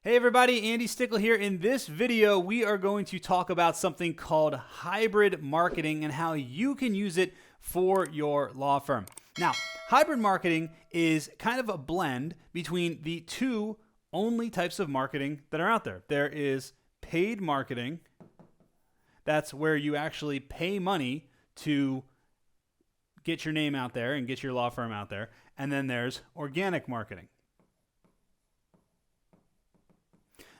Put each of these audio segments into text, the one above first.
Hey everybody, Andy Stickle here. In this video, we are going to talk about something called hybrid marketing and how you can use it for your law firm. Now, hybrid marketing is kind of a blend between the two only types of marketing that are out there. There is paid marketing. That's where you actually pay money to get your name out there and get your law firm out there. And then there's organic marketing.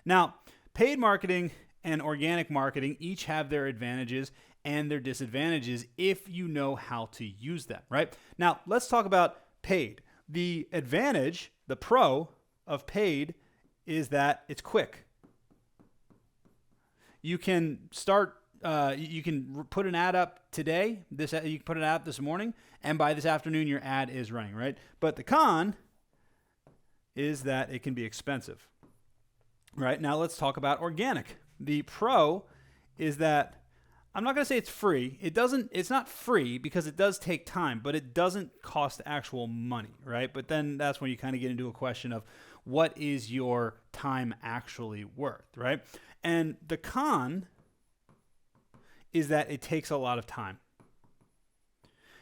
Now, paid marketing and organic marketing each have their advantages and their disadvantages if you know how to use them, right? Now, let's talk about paid. The advantage, the pro of paid, is that it's quick. You can start, you can put an ad up today, you can put an ad up this morning, and by this afternoon, your ad is running, right? But the con is that it can be expensive. Right, now let's talk about organic. The pro is that I'm not going to say it's free. It's not free because it does take time, but it doesn't cost actual money, right? But then that's when you kind of get into a question of what is your time actually worth, right? And the con is that it takes a lot of time.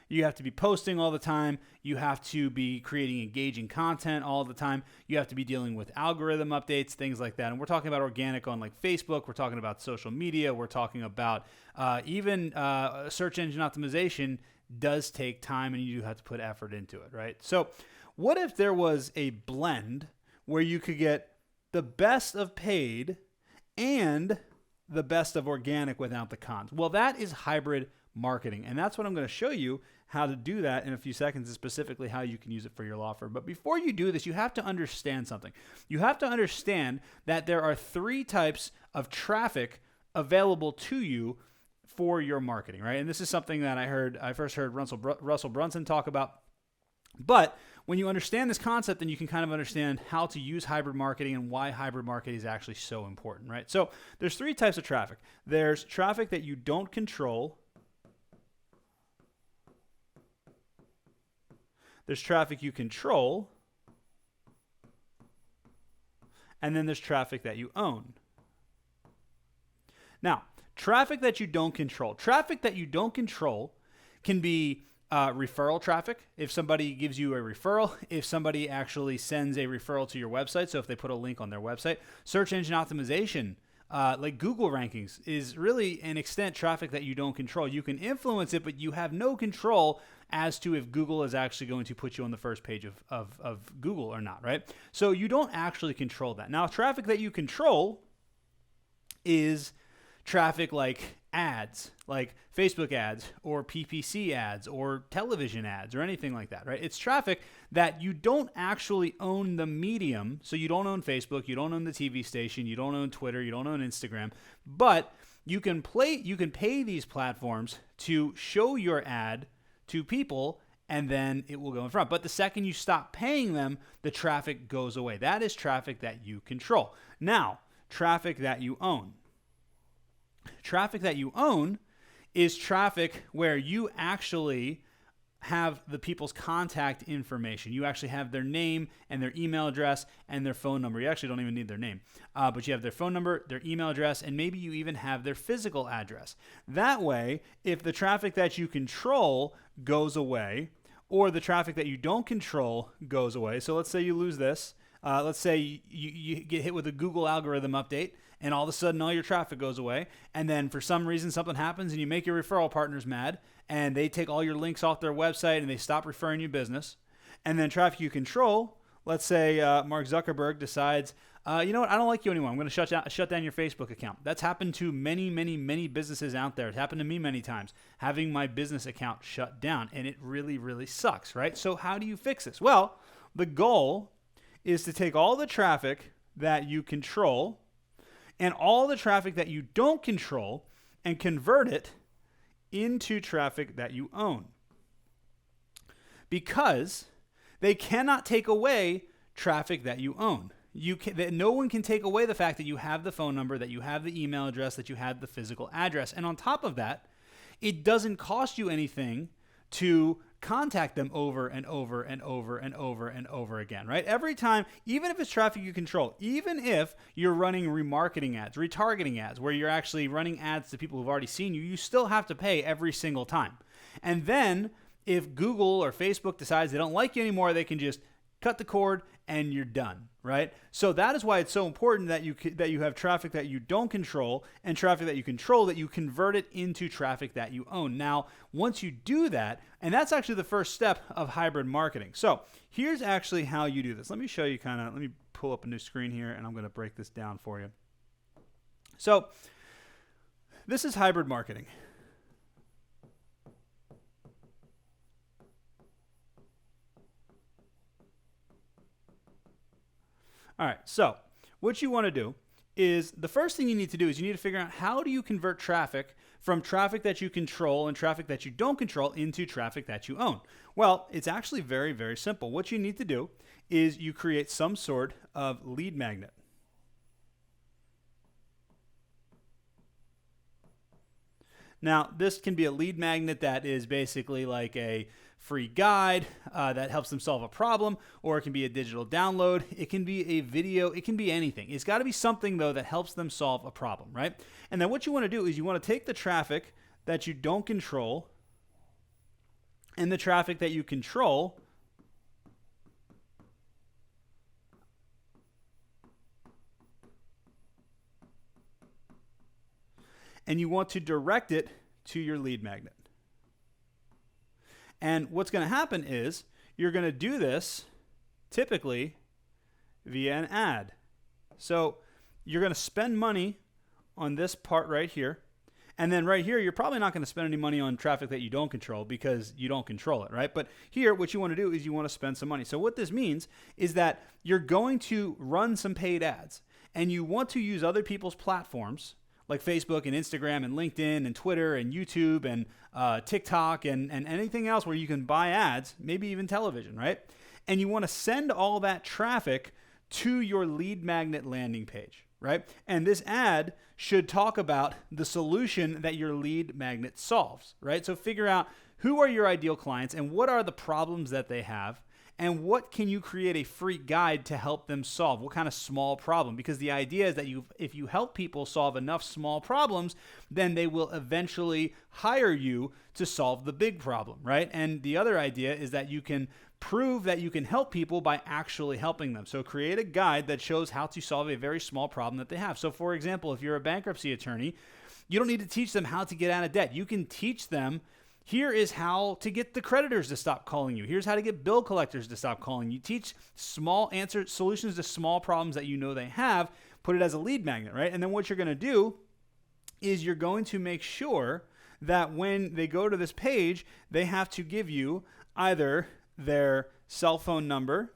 You have to be posting all the time. You have to be creating engaging content all the time. You have to be dealing with algorithm updates, things like that. And we're talking about organic on like Facebook. We're talking about social media. We're talking about even search engine optimization does take time, and you do have to put effort into it, right? So what if there was a blend where you could get the best of paid and the best of organic without the cons? Well, that is hybrid marketing. And that's what I'm going to show you how to do that in a few seconds, and specifically how you can use it for your law firm. But before you do this, you have to understand something. You have to understand that there are three types of traffic available to you for your marketing, right? And this is something that I first heard Russell Brunson talk about. But when you understand this concept, then you can kind of understand how to use hybrid marketing and why hybrid marketing is actually so important, right? So there's three types of traffic. There's traffic that you don't control. There's traffic you control, and then there's traffic that you own. Now, traffic that you don't control. Traffic that you don't control can be referral traffic. If somebody gives you a referral, if somebody actually sends a referral to your website, so if they put a link on their website. Search engine optimization, like Google rankings, is really an extent traffic that you don't control. You can influence it, but you have no control as to if Google is actually going to put you on the first page of Google or not, right? So you don't actually control that. Now, traffic that you control is traffic like ads, like Facebook ads or PPC ads or television ads or anything like that, right? It's traffic that you don't actually own the medium. So you don't own Facebook, you don't own the TV station, you don't own Twitter, you don't own Instagram, but you can pay these platforms to show your ad to people, and then it will go in front. But the second you stop paying them, the traffic goes away. That is traffic that you control. Now, traffic that you own. Traffic that you own is traffic where you actually have the people's contact information. You actually have their name and their email address and their phone number. You actually don't even need their name, but you have their phone number, their email address, and maybe you even have their physical address. That way, if the traffic that you control goes away, or the traffic that you don't control goes away, so let's say you lose this. Let's say you get hit with a Google algorithm update, and all of a sudden all your traffic goes away, and then for some reason something happens and you make your referral partners mad, and they take all your links off their website and they stop referring you business. And then traffic you control, let's say Mark Zuckerberg decides, you know what, I don't like you anymore. I'm going to shut down your Facebook account. That's happened to many businesses out there. It's happened to me many times, having my business account shut down, and it really, really sucks, right? So how do you fix this? Well, the goal is to take all the traffic that you control and all the traffic that you don't control and convert it into traffic that you own. Because they cannot take away traffic that you own. No one can take away the fact that you have the phone number, that you have the email address, that you have the physical address. And on top of that, it doesn't cost you anything to contact them over and over and over and over and over again, right? Every time, even if it's traffic you control, even if you're running remarketing ads, retargeting ads, where you're actually running ads to people who've already seen you, you still have to pay every single time. And then if Google or Facebook decides they don't like you anymore, they can just cut the cord and you're done, right? So that is why it's so important that you have traffic that you don't control and traffic that you control, that you convert it into traffic that you own. Now, once you do that, and that's actually the first step of hybrid marketing. So here's actually how you do this. Let me show you let me pull up a new screen here and I'm going to break this down for you. So this is hybrid marketing. All right, so what you want to do is the first thing you need to do is you need to figure out how do you convert traffic from traffic that you control and traffic that you don't control into traffic that you own. Well, it's actually very, very simple. What you need to do is you create some sort of lead magnet. Now, this can be a lead magnet that is basically like a free guide that helps them solve a problem, or it can be a digital download. It can be a video. It can be anything. It's got to be something, though, that helps them solve a problem, right? And then what you want to do is you want to take the traffic that you don't control and the traffic that you control, and you want to direct it to your lead magnet. And what's going to happen is you're going to do this typically via an ad. So you're going to spend money on this part right here. And then right here, you're probably not going to spend any money on traffic that you don't control because you don't control it, right? But here, what you want to do is you want to spend some money. So what this means is that you're going to run some paid ads and you want to use other people's platforms like Facebook and Instagram and LinkedIn and Twitter and YouTube and TikTok and anything else where you can buy ads, maybe even television, right? And you want to send all that traffic to your lead magnet landing page, right? And this ad should talk about the solution that your lead magnet solves, right? So figure out who are your ideal clients and what are the problems that they have, and what can you create a free guide to help them solve? What kind of small problem? Because the idea is that if you help people solve enough small problems, then they will eventually hire you to solve the big problem, right? And the other idea is that you can prove that you can help people by actually helping them. So create a guide that shows how to solve a very small problem that they have. So for example, if you're a bankruptcy attorney, you don't need to teach them how to get out of debt. You can teach them, here is how to get the creditors to stop calling you. Here's how to get bill collectors to stop calling you. Teach small answer solutions to small problems that you know they have. Put it as a lead magnet, right? And then what you're going to do is you're going to make sure that when they go to this page, they have to give you either their cell phone number.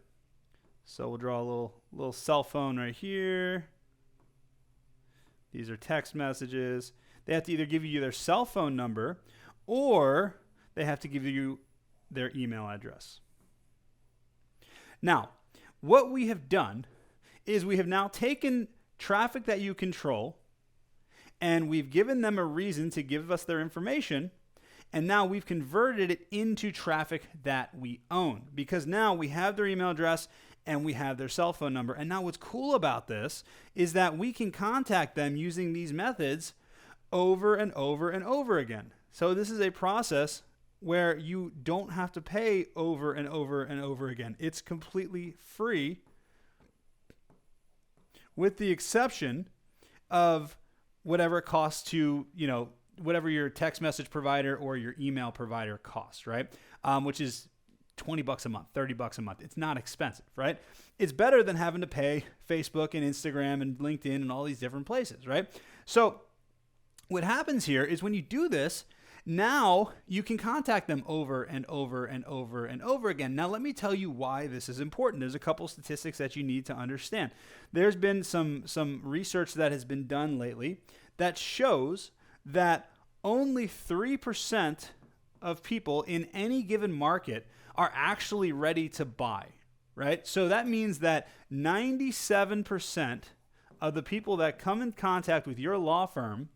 So we'll draw a little cell phone right here. These are text messages. They have to either give you their cell phone number or they have to give you their email address. Now, what we have done is we have now taken traffic that you control and we've given them a reason to give us their information, and now we've converted it into traffic that we own because now we have their email address and we have their cell phone number. And now what's cool about this is that we can contact them using these methods over and over and over again. So this is a process where you don't have to pay over and over and over again. It's completely free with the exception of whatever it costs to, whatever your text message provider or your email provider costs, right? Which is $20 a month, $30 a month. It's not expensive, right? It's better than having to pay Facebook and Instagram and LinkedIn and all these different places, right? So what happens here is when you do this, now you can contact them over and over and over and over again. Now, let me tell you why this is important. There's a couple statistics that you need to understand. There's been some research that has been done lately that shows that only 3% of people in any given market are actually ready to buy, right? So that means that 97% of the people that come in contact with your law firm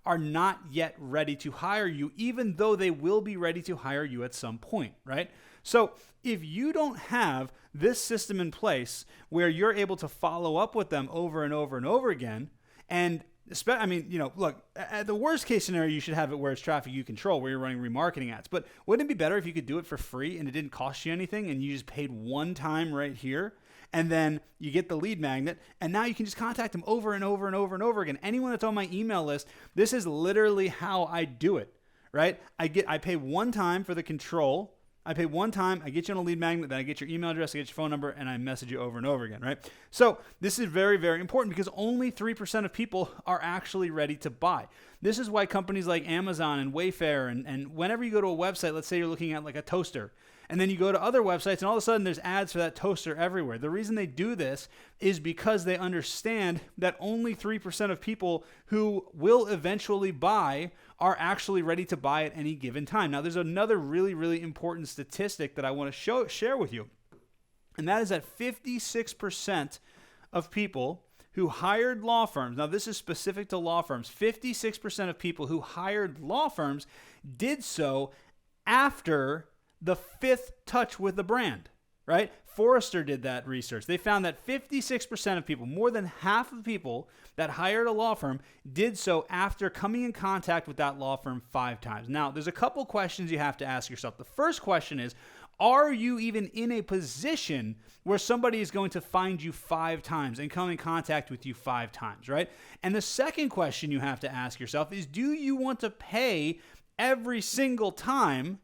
are not yet ready to hire you, even though they will be ready to hire you at some point, right? So if you don't have this system in place where you're able to follow up with them over and over and over again, and I mean, look, at the worst case scenario, you should have it where it's traffic you control, where you're running remarketing ads. But wouldn't it be better if you could do it for free and it didn't cost you anything and you just paid one time right here? And then you get the lead magnet, and now you can just contact them over and over and over and over again. Anyone that's on my email list, this is literally how I do it, right? I pay one time for the control. I pay one time, I get you on a lead magnet, then I get your email address, I get your phone number, and I message you over and over again, right? So this is very, very important because only 3% of people are actually ready to buy. This is why companies like Amazon and Wayfair, and whenever you go to a website, let's say you're looking at like a toaster, and then you go to other websites and all of a sudden there's ads for that toaster everywhere. The reason they do this is because they understand that only 3% of people who will eventually buy are actually ready to buy at any given time. Now, there's another really, really important statistic that I want to share with you, and that is that 56% of people who hired law firms, now this is specific to law firms, 56% of people who hired law firms did so after the fifth touch with the brand, right? Forrester did that research. They found that 56% of people, more than half of people that hired a law firm, did so after coming in contact with that law firm 5 times. Now, there's a couple questions you have to ask yourself. The first question is, are you even in a position where somebody is going to find you 5 times and come in contact with you 5 times, right? And the second question you have to ask yourself is, do you want to pay every single time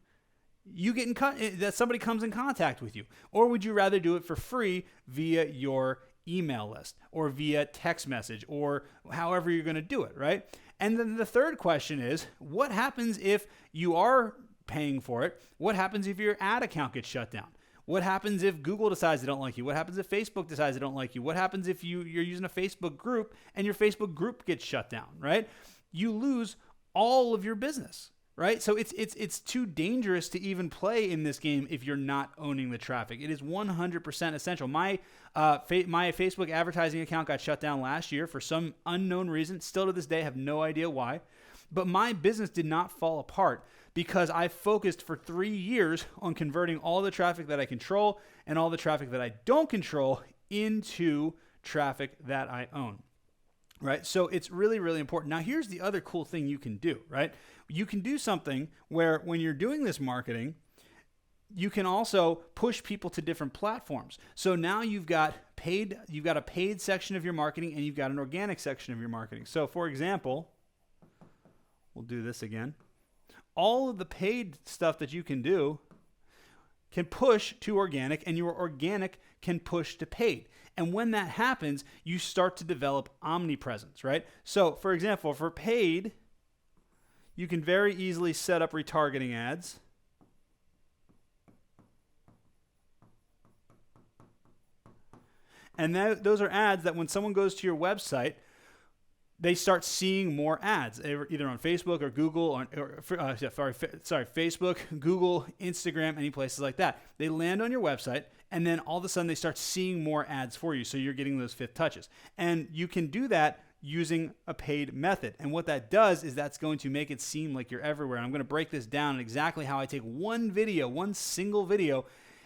you get that somebody comes in contact with you? Or would you rather do it for free via your email list or via text message or however you're going to do it, right? And then the third question is, what happens if you are paying for it? What happens if your ad account gets shut down? What happens if Google decides they don't like you? What happens if Facebook decides they don't like you? What happens if you're using a Facebook group and your Facebook group gets shut down, right? You lose all of your business. Right? So it's too dangerous to even play in this game if you're not owning the traffic. It is 100% essential. My Facebook advertising account got shut down last year for some unknown reason. Still to this day, have no idea why. But my business did not fall apart because I focused for 3 years on converting all the traffic that I control and all the traffic that I don't control into traffic that I own. Right? So it's really, really important. Now, here's the other cool thing you can do, right? You can do something where when you're doing this marketing, you can also push people to different platforms. So now you've got a paid section of your marketing and you've got an organic section of your marketing. So for example, we'll do this again. All of the paid stuff that you can do can push to organic, and your organic can push to paid. And when that happens, you start to develop omnipresence, right? So, for example, for paid, you can very easily set up retargeting ads. And those are ads that when someone goes to your website, they start seeing more ads, either on Facebook or Google, Facebook, Google, Instagram, any places like that. They land on your website, and then all of a sudden they start seeing more ads for you, so you're getting those 5th touches. And you can do that using a paid method. And what that does is that's going to make it seem like you're everywhere. And I'm going to break this down exactly how I take one single video,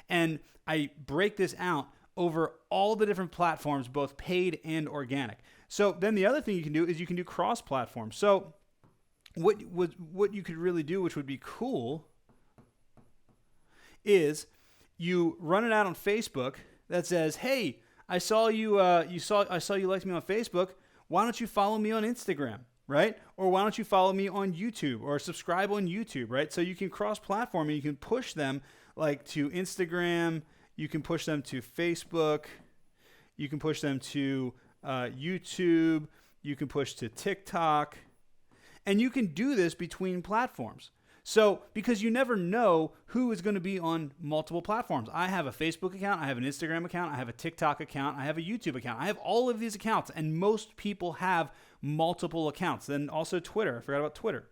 and I break this out over all the different platforms, both paid and organic. So then the other thing you can do is you can do cross-platform. So what you could really do, which would be cool, is you run it out on Facebook that says, "Hey, I saw you liked me on Facebook. Why don't you follow me on Instagram?" Right? Or why don't you follow me on YouTube or subscribe on YouTube, right? So you can cross-platform and you can push them like to Instagram, you can push them to Facebook, you can push them to YouTube, you can push to TikTok, and you can do this between platforms. So, because you never know who is going to be on multiple platforms. I have a Facebook account, I have an Instagram account, I have a TikTok account, I have a YouTube account. I have all of these accounts, and most people have multiple accounts. Then also Twitter. I forgot about Twitter.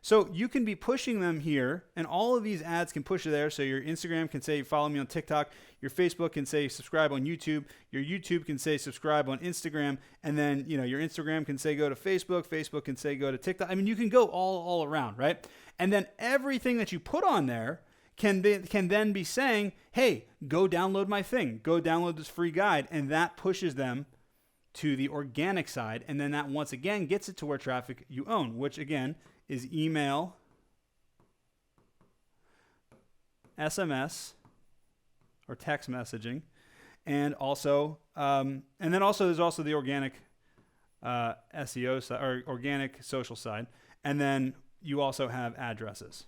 So you can be pushing them here, and all of these ads can push you there. So your Instagram can say, follow me on TikTok. Your Facebook can say, subscribe on YouTube. Your YouTube can say, subscribe on Instagram. And then, your Instagram can say, go to Facebook. Facebook can say, go to TikTok. I mean, you can go all around, right? And then everything that you put on there can then be saying, hey, go download my thing. Go download this free guide. And that pushes them to the organic side. And then that once again gets it to where traffic you own, which again is email, SMS, or text messaging, and also, and then also there's also the organic SEO side, or organic social side, and then you also have addresses.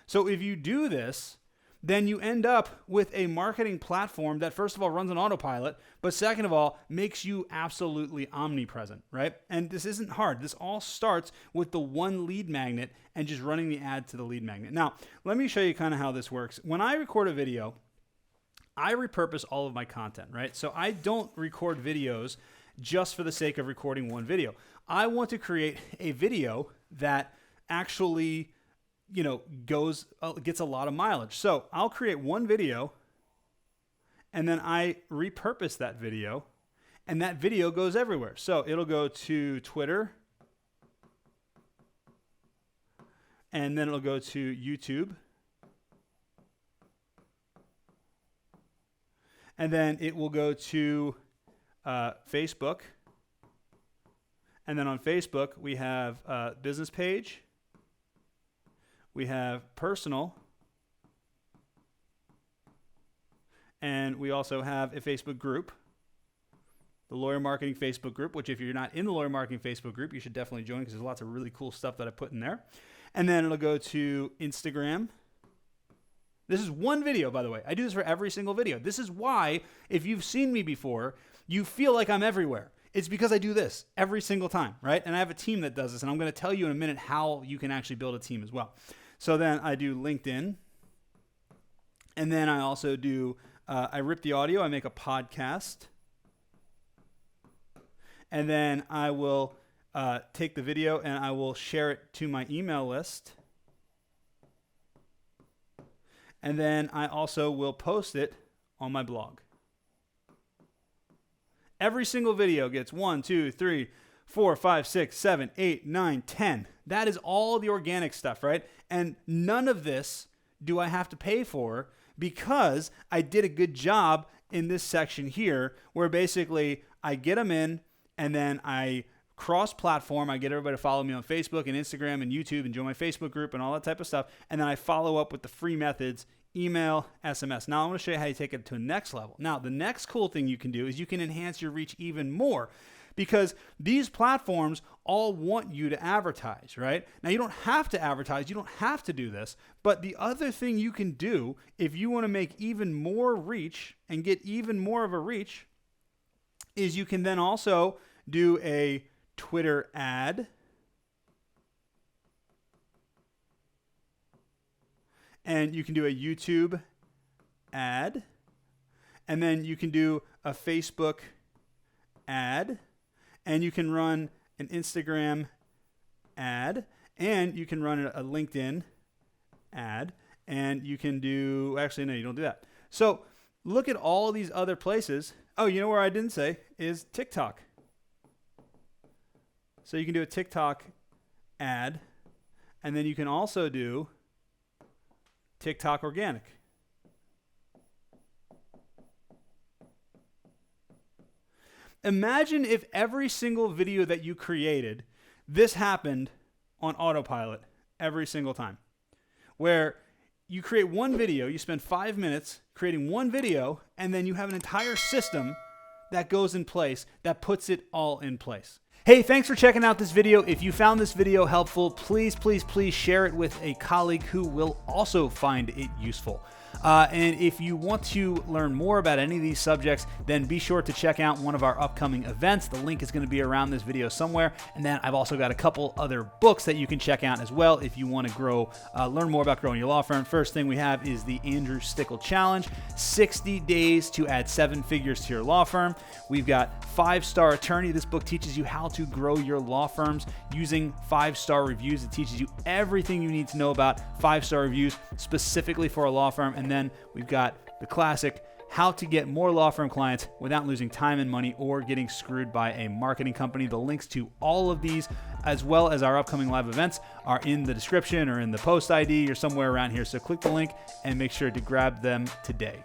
So if you do this, then you end up with a marketing platform that first of all runs on autopilot, but second of all makes you absolutely omnipresent, right? And this isn't hard. This all starts with the one lead magnet and just running the ad to the lead magnet. Now, let me show you kind of how this works. When I record a video, I repurpose all of my content, right? So I don't record videos just for the sake of recording one video. I want to create a video that actually gets a lot of mileage. So I'll create one video and then I repurpose that video, and that video goes everywhere. So it'll go to Twitter, and then it'll go to YouTube, and then it will go to Facebook, and then on Facebook we have a business page. We have personal, and we also have a Facebook group, the Lawyer Marketing Facebook group, which if you're not in the Lawyer Marketing Facebook group, you should definitely join because there's lots of really cool stuff that I put in there. And then it'll go to Instagram. This is one video, by the way. I do this for every single video. This is why, if you've seen me before, you feel like I'm everywhere. It's because I do this every single time, right? And I have a team that does this, and I'm going to tell you in a minute how you can actually build a team as well. So then I do LinkedIn, and then I also do, I rip the audio, I make a podcast, and then I will take the video and I will share it to my email list, and then I also will post it on my blog. Every single video gets 1, 2, 3, 4, 5, 6, 7, 8, 9, 10. That is all the organic stuff, right? And none of this do I have to pay for because I did a good job in this section here where basically I get them in and then I cross-platform. I get everybody to follow me on Facebook and Instagram and YouTube and join my Facebook group and all that type of stuff. And then I follow up with the free methods, email, SMS. Now I'm going to show you how you take it to the next level. Now, the next cool thing you can do is you can enhance your reach even more, because these platforms all want you to advertise, right? Now, you don't have to advertise. You don't have to do this. But the other thing you can do if you want to make even more reach and get even more of a reach is you can then also do a Twitter ad. And you can do a YouTube ad. And then you can do a Facebook ad. And you can run an Instagram ad, and you can run a LinkedIn ad, and you can do, actually, no, you don't do that. So look at all these other places. Oh, you know where I didn't say is TikTok. So you can do a TikTok ad, and then you can also do TikTok organic. Imagine if every single video that you created, this happened on autopilot every single time. Where you create one video, you spend 5 minutes creating one video, and then you have an entire system that goes in place that puts it all in place. Hey, thanks for checking out this video. If you found this video helpful, please share it with a colleague who will also find it useful. And if you want to learn more about any of these subjects, then be sure to check out one of our upcoming events. The link is going to be around this video somewhere. And then I've also got a couple other books that you can check out as well if you want to grow, learn more about growing your law firm. First thing we have is the Andrew Stickle Challenge, 60 days to add 7 figures to your law firm. We've got 5-Star Attorney. This book teaches you how to grow your law firms using 5-star reviews. It teaches you everything you need to know about 5-star reviews specifically for a law firm. And then we've got the classic, how to get more law firm clients without losing time and money or getting screwed by a marketing company. The links to all of these, as well as our upcoming live events, are in the description or in the post ID or somewhere around here. So click the link and make sure to grab them today.